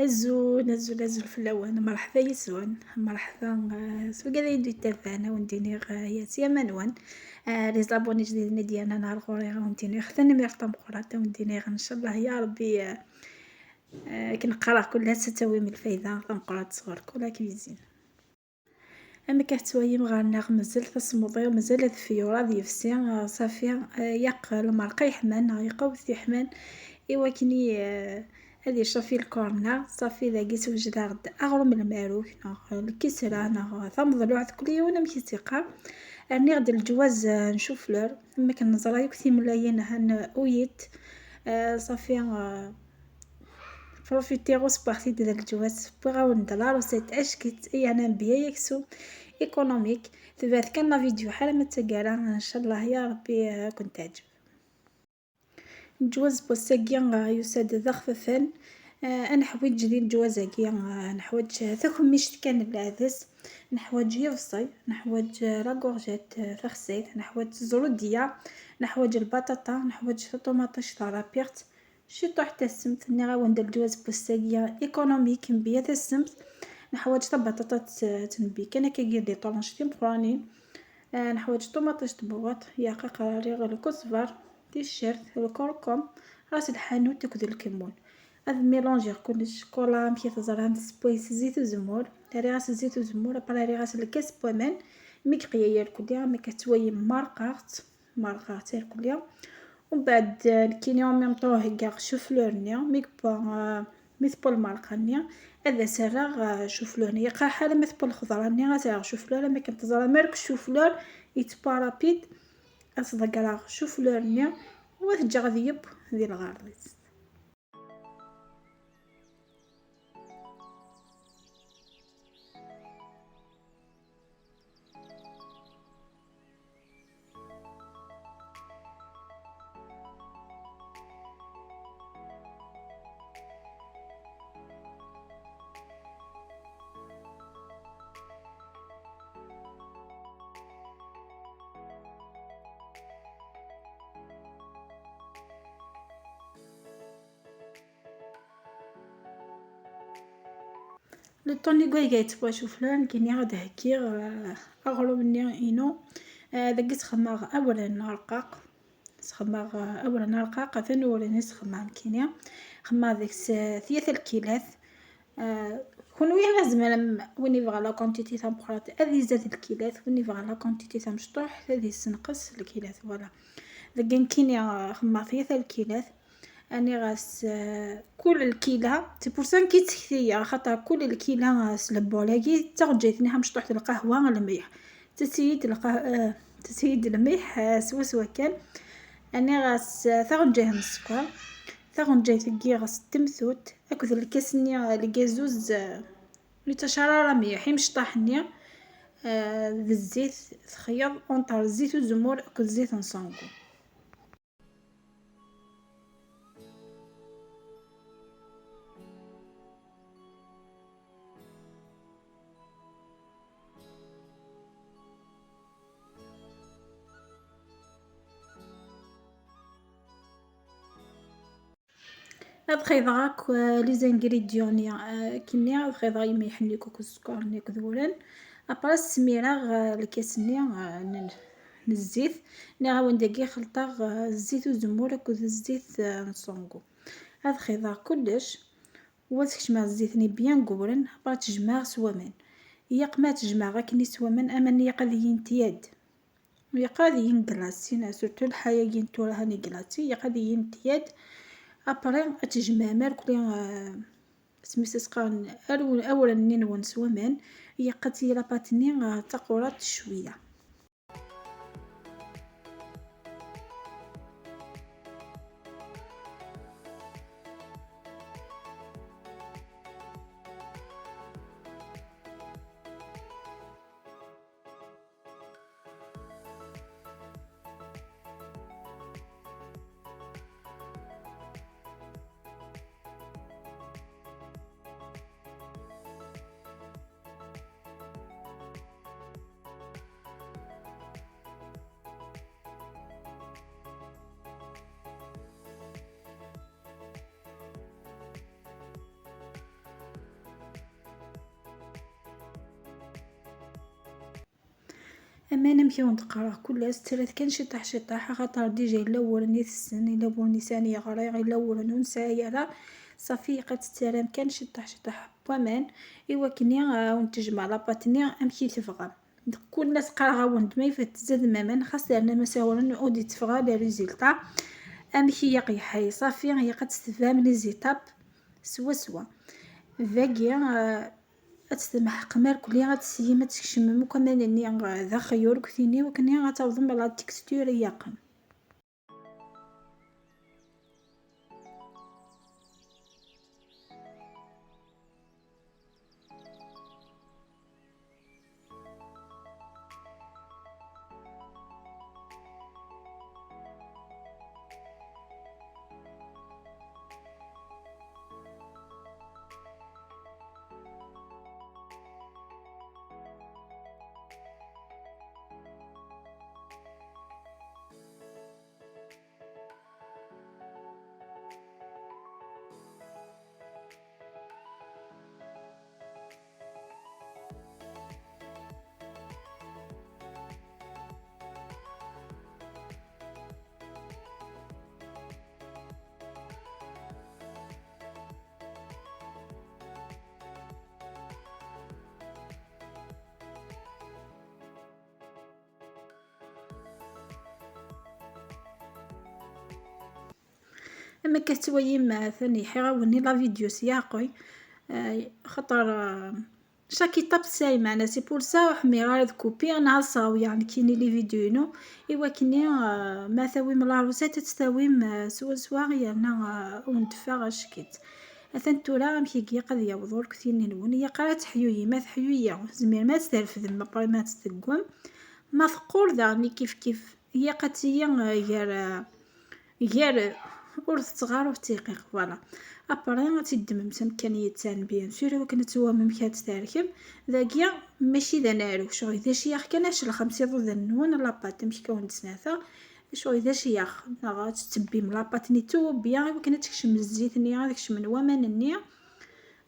هزو في اللوان مرحبا يسون مرحبا سوق هذا يدو التافانا ونديني يا سيا منوان لي زابوني جديدين ديالنا نهار الاخر ونديني حتى نمير طمقراطه ونديني ان شاء الله يا ربي كنقرا كلها ستاوي من الفايده طمقرات صغار كلها كيزين اما كتويم غنغ مازال تصمضي مازال هاد الفيورا ديفسي صافي ياق المرقه يحمان يقوس يحمان ايوا كني هادي شافي الكورنا صافي ذاكي توجد غد اغرم الماروك الكسرة ثمض الوعد كل يوم مكيتيقا راني غد الجواز نشوف لور ما كنزرا يكثي ملايين هن اويت صافي بروفيتيغو سبارتي ديال الجواز بغاو ندلار وسيت اشكيت اي انا بيا يكسو ايكونوميك تبعث كان فيديو حاله ما تقرا ان شاء الله يا ربي كنت تعجب الجواز بوساكيا يساد ذا خففان انا حويج جديد الجوازاكيا نحوج ثاكم مشت كان العدس نحوج يفصي نحوج لاكورجيت فخسيت نحوج زرودية نحوج البطاطا نحوج طوماطيش طرابيغت شي حتى السمت ني غاوند الجواز بوساكيا ايكونوميك نبيا السمت نحوج طبطاطا تنبي كان كيدير لي طونش مفرانين نحوج طوماطيش تبوط يا قراري الكزبر تيشيرت الكركم راس الحانوت تاكد الكمون هذا ميلونجي كلش كولا مشي تزرع سبويس زيت وزمور تاري راس الزيت وزمور براري راس الكاس بومان ميقيا يركليا ما كتوي مرقات يركليا ومن بعد كينيو ميم طوه كاع شوفلورنيا ميثبول المرقانيا هذا سراغ شوفلورنيا قا حاله ميثبول الخضرانيا غا شوفلور ما كنتزرع مارك شوفلور يتبارابيد أصدق راغ شوفلورنيا وتجي غادي ديال الغاريز لو طوني كاي تبغى شوفلان كيني غاد هكير اغلو مني اينو داك تخماغ اولا رقاق تخماغ اولا رقاق ثاني وراني تخماغ كينيا خما ديك ثلاثة الكيلات كون وين لازم وين يبغى لا كونتيتي تاع بقرات هذه زاد الكيلات وين يبغى لا كونتيتي تاع مشطوح هذه سنقص الكيلات فوالا داك كينيا خما ثلاثة الكيلات اني غاس كل الكيله سي بور سان كي تكثيا خاطر كل الكيله سلبولاكي ترجيتني هم شطحت القهوه الملح تسيد تسيد الملح سوا كان اني غاس ثرجيه السكر ثرجيه كي غاس تمثوت اكل الكاسني الكازوز لتشرار مليح مشطحني بالزيت تخيط اونطر الزيت والزمور اكل زيت نصونكو غاك لي زانغريديون كيميا خيضا يما يحني كوكو السكر ني كذولن ابرا السميره الكاسني الزيت ني غاون داكي خلطه الزيت والزمور كوز الزيت نصونغو هاد خيضا كلش وتكشمع الزيت ني بيان قورن با تجمع سوامان ياق ما تجمع غاك ني سوامان اما ني قادي ينتياد يا قادي ينكلاسي سورتو الحياه ينتو راه ني كلاسي يا قادي ينتياد ابري تجمع ماركلي سميتو قان اولا نين سوامان هي قاتي لاباتني تقورات شويه اما انا نمشيو نقرا كل سترات كان شطح شطح خاطر ديجا الا ورني السن الا ورني ثاني يغرا الا ورني نسايرة صافي قد ترام كان شطح شطح بوامان ايوا كني ونتجمع لاباطني امشي تفغى كل الناس قراها وند ما يفت زاد ماما خاص لنا مساورن اودي تفغى لي ريزولطا امشي يقي حي صافي هي قد تفهم لي زيتاب سوا فاكيا أتسمح قمر كلي غتسيي ما تكشم مو كمان اني ذا خيور كثيني وكني غتوضم على التكستور ياقن. اما كتويي ما ثاني حيغاوني لا فيديو سياقي خطر شاكي طاب ساي معنا سي بور سا وحمي غارد كوبي نعصاو يعني كيني لي فيديو ايوا كيني ما ثاوي من العروسات تستاوي سوا يعني وندفع شكيت اثن تورا مشي كي قد يوضور كثير نون هي قرات حيويه ما حيويه زمير ما تسترفد ما ما تستقوم ما ثقور داني كيف هي قاتيه غير ور تغار وتيقيق فوالا ابري غتدمم امكانيه تاع بيان سور وكان توامم كات تاركم ذاكيا ماشي ذا نارو شو اذا شي ياخ كانش الخمسه ضد النون لاباط مش كون تسناثا شو اذا شي ياخ غتتبي من لاباط نيتو بيان وكانت تكشم الزيت ني هذاك من ومان النية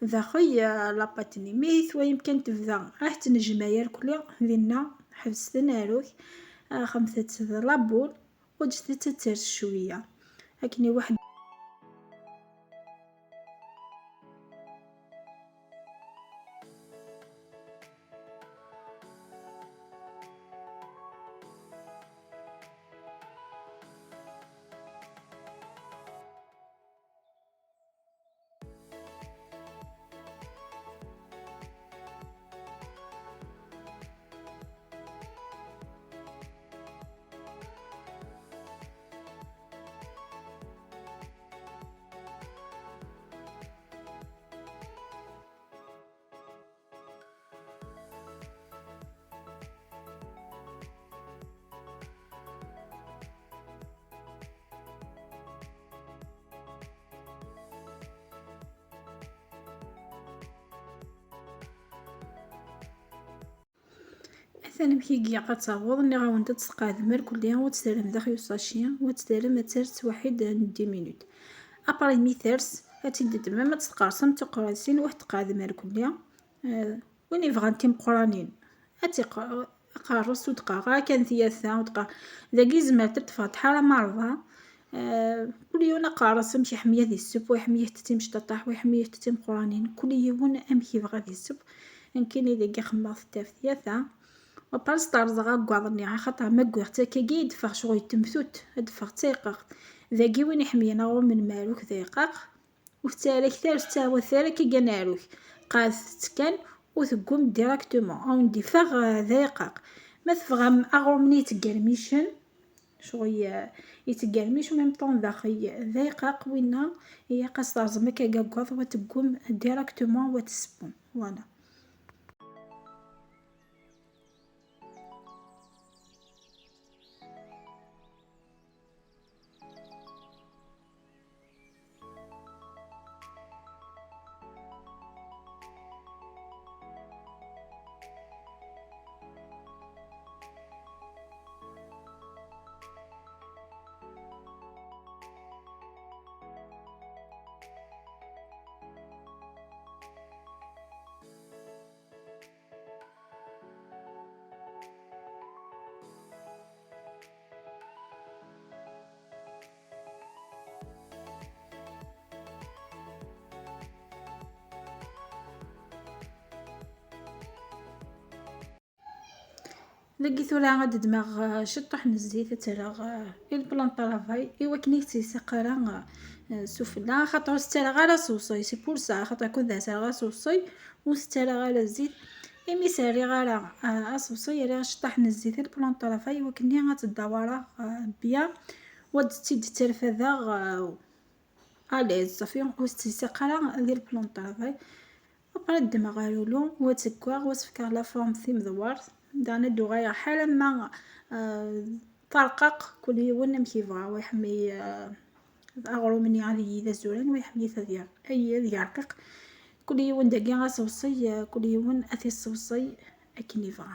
ذا خويا لاباطني مي ثوا يمكن تبدا راح تنجماير كلها لينا حبست ناروك خمسة لابول وجدت تترس شويه هكني واحد. ثاني مكي قد تصاوض اني غاونت تسقاد مر كل يوم وتسالم داخل الساشيه وتسالم ترس واحد دي مينوت ابري ميثرس هاتي ما تسقارسم تقراسين واحد قاد مر كل يوم وين يبغى نتي مقرانين هاتي قارص وتقا كان ثياثا وتقا ذاكي زمر تفتح راه مرضى كل يوم قارص مشي حميه ذي السب وحميه تتي مشططح وحميه تتي مقرانين كل يوم امشي بغا ذي السب يمكن اذا خماط ثياثا وبارس طارزغا كوعضني خاطر ما كوعت كي يدفع شغل تمثوت دفع تيقق ذاكي وين يحمينا غو من مالوك ذيقق وفتالك ثالث تاوى ثالث كي ناروك قاث كان وتقوم ديراكتومون او ندفع ذيقق ما تفغم اغرمني تقرميشن شويه يتقرميش وميم طون داخل ذيقق وينا هي قاص طارزما كي كاكوض وتقوم ديراكتومون وتسبون فوالا. لقيتو راه غاد دماغ شطح الزيت ترى البلان طرافاي ايوا كني تيسقى راه سفلى خاطر سترا غير صوصي سي بور سا خاطر كون دازا غير صوصي وسترا غير الزيت ايمي ساري غير اصوصي راه شطح الزيت البلان طرافاي ايوا كني غتدورا بيان ودتي ترفذا اليز صافي وستيسقى راه ديال البلان طرافاي ابرا الدماغ رولو وتكوا وصفكا لا فورم ثي مدوار دانا دوغايا حالا ما طرقق كل يوم كيبغى ويحمي اغرو مني غادي يدا زوران ويحمي ثدير اي يرقق كل يوم داكي غاصوصي كل يوم اثي الصوصي اكن يبغى.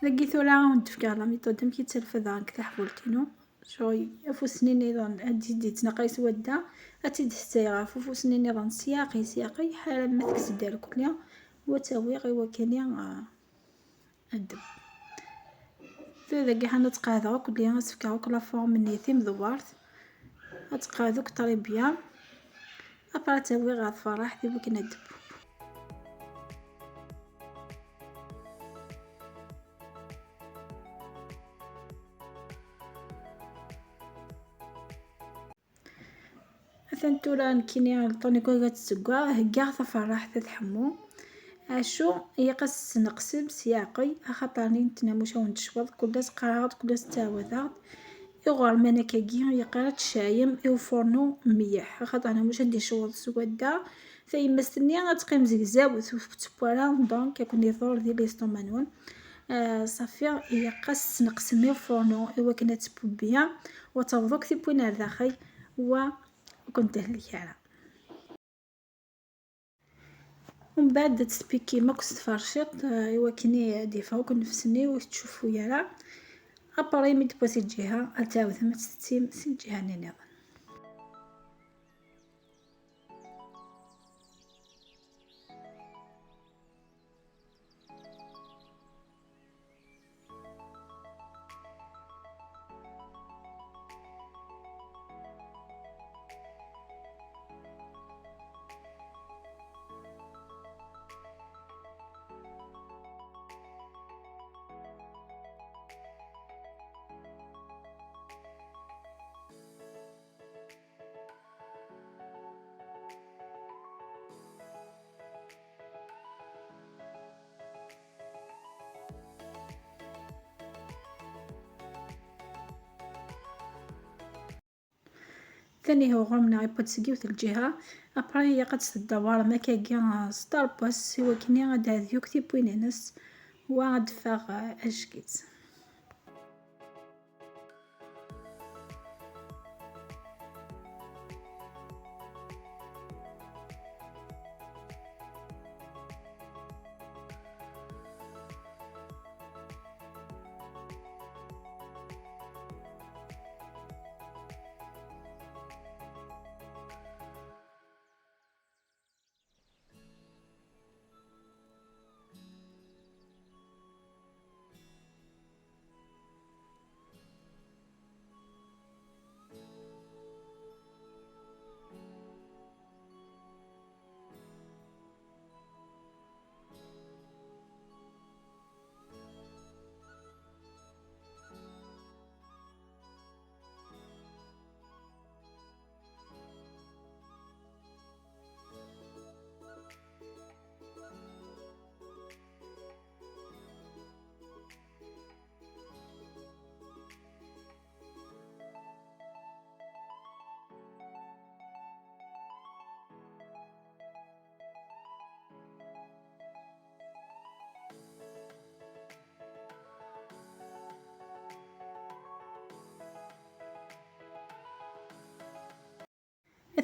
لقيتو راه نتفكر لا ميثود كي تلفذ هاك تحولتينو شوي فوسني نيضان ادي تنقيس ودا اتي دستيغا فوسني نيضان سياقي حالا ما تكسدار كليا وتاوي غيوا كانيا الدب ذاك حنا تقاذا كليا تفكا كلا فورم نيتي مدوارت اتقاذوك طري بيان ابرا تاوي غا فرح دي بوك ندب. ثنتورا نكيني طونيكو غتسقا هكا تفرح تتحمو عاشو هي قاس نقسم سياقي خاطرني نتناموش ونتشوض كلس قرات كلس تعاودات يغار مانا كاكي هي قرات شايم او فورنو مليح خاطر انا مش ندير شوض سودا فايما استني غتقيم زكزاو تبوالا دونك يكون يثور ديال ليستومانون صافي هي قاس نقسم فورنو ايوا كنا تبوبيا وتوضوك تبوينا داخل وكنت هليك ومن بعد تسبيكي ماكس تفرشط ايوا كني ديفا وكنفسني وتشوفوا يرا ابري مي تبوسي الجهه تعاود ما تستيم سي الجهه نيضا. ثاني هو غرمنا غيبوت سكيوت الجهه ابري هي قد تدور ما كاكيا ستار باس هو كني غاد هذيوك تيبوين ناس وغاد فاغ اشكيت.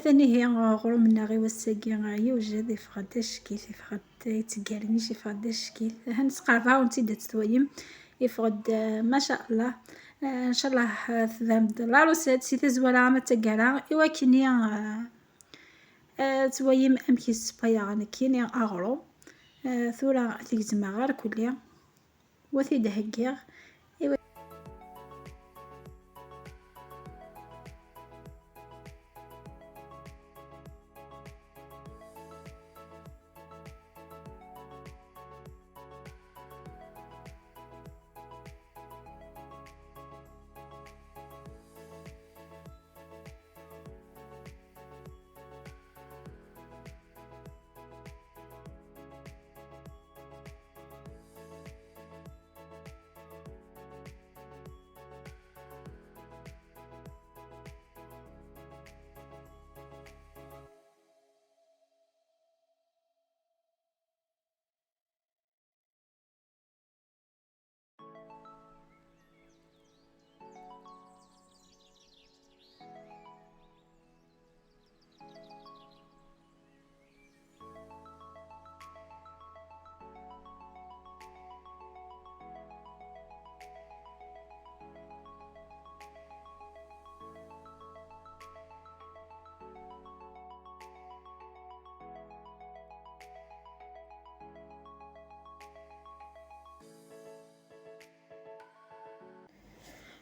ثاني هي غروم الناغي والساقي يوجد يفقد الشكيث يفقد يتقرميش يفقد الشكيث هنسقربها ونتيد تتويم يفقد ما شاء الله. ان شاء الله تذهب العروسات سي تزوالها ما تقرا يواكني تويم امكي السبايا كيني اغرو ثورة تيزما غار كليا وتيدهكيغ.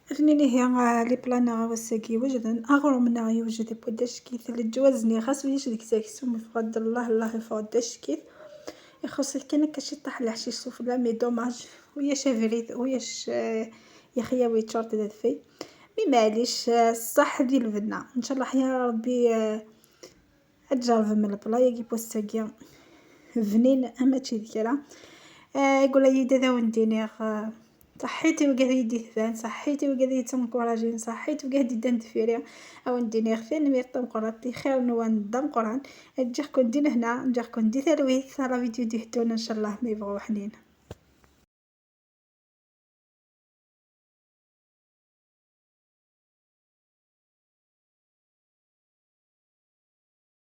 فنيني هي لي بلانا وساقي وجدا اغرو منا يوجد بوداش كيث الجوازني خاصو يشدك ساكسوم يفقد الله يفقدش كيث يخص كان كشي طاح الحشيش سفلا مي دوماج ويا شافريت وياش يا خياوي تشارت دفي مي معليش الصح ديال البنا ان شاء الله يا ربي تجرب من البلا يجيبو الساقي فنين اما تشي ذكرى يقول لي دادا وندينيغ صحيتي وقاعد يدي ثان صحيتي وقاعد يتنكوراجين صحيتي وقاعد يدن فيريا او نديني خفين ميرطم قراتي خير نوان دم قران اجيكم دين هنا نجيكم دي ثروي ثرا فيديو دي هتون ان شاء الله ما يبغوا حنين.